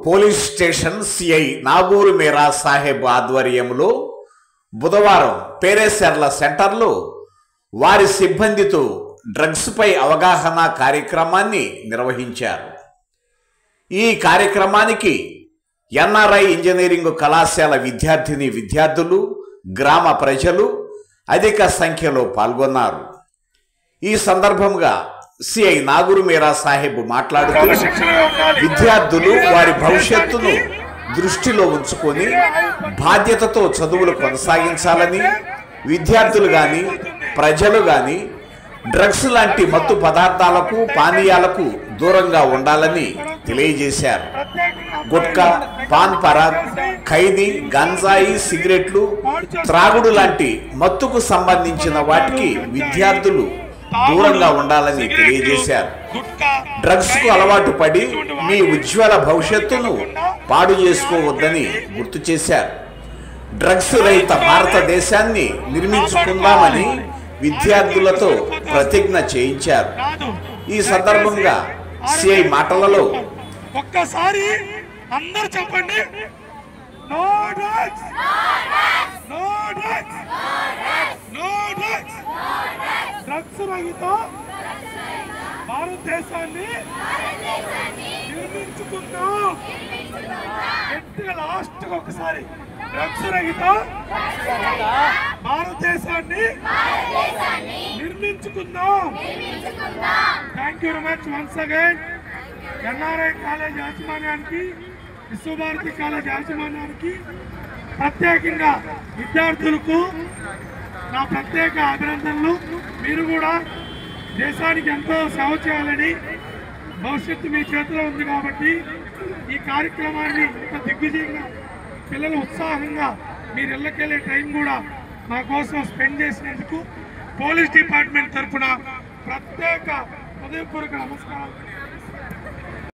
Police station CI Naguru మీరా సాహెబ్ ఆధ్వర్యంలో బుధవారం పేరేసర్ల సెంటర్లో వారి సిబ్బందితో డ్రగ్స్ పై అవగాహన కార్యక్రమాన్ని నిర్వహించారు. ఈ కార్యక్రమానికి ఎన్ఆర్ఐ ఇంజనీరింగ్ కళాశాల విద్యార్థులు, గ్రామ ప్రజలు అధిక సంఖ్యలో పాల్గొన్నారు. ఈ సందర్భంగా సిఐ నాగూరు మీరా సాహెబ్ మాట్లాడుతూ విద్యార్థులు వారి భవిష్యత్తును దృష్టిలో ఉంచుకొని బాధ్యతతో చదువులు కొనసాగించాలని, విద్యార్థులు కానీ ప్రజలు కానీ డ్రగ్స్ లాంటి మత్తు పదార్థాలకు, పానీయాలకు దూరంగా ఉండాలని తెలియజేశారు. గుట్కా, పాన్ పరాగ్, ఖైదీ, గంజాయి, సిగరెట్లు, త్రాగుడు లాంటి మత్తుకు సంబంధించిన వాటికి విద్యార్థులు దూరంగా ఉండాలని తెలియజేశారు. డ్రగ్స్ కు అలవాటు పడి మీ ఉజ్వల భవిష్యత్తును పాడు చేసుకోవద్దని గుర్తు చేశారు. డ్రగ్స్ రహిత భారతదేశాన్ని నిర్మించుకుందామని విద్యార్థులతో ప్రతిజ్ఞ చేయించారు. ఈ సందర్భంగా సిఐ మాటలలో ఒక్కసారి అందరూ చెప్పండి, no drugs, no drugs, no drugs, drugs రహిత భారతదేశాన్ని నిర్మించుకుందాం. గట్టిగా లాస్ట్ ఒకసారి, డ్రగ్స్ రహిత భారతదేశాన్ని నిర్మించుకుందాం. Thank you very much once again NRI college యాజమాన్యానికి, విశ్వభారతి కాలేజ్ యాజమాన్యానికి, ప్రత్యేకంగా విద్యార్థులకు నా ప్రత్యేక అభినందనలు. మీరు కూడా దేశానికి ఎంతో సేవ చేయాలని, భవిష్యత్తు మీ చేతిలో ఉంది కాబట్టి ఈ కార్యక్రమాన్ని ఇంత దిగ్విజయంగా పిల్లలు ఉత్సాహంగా మీరు ఇళ్ళకెళ్ళే టైం కూడా మా కోసం స్పెండ్ చేసినందుకు పోలీస్ డిపార్ట్మెంట్ తరఫున ప్రత్యేక హృదయపూర్వక నమస్కారాలు.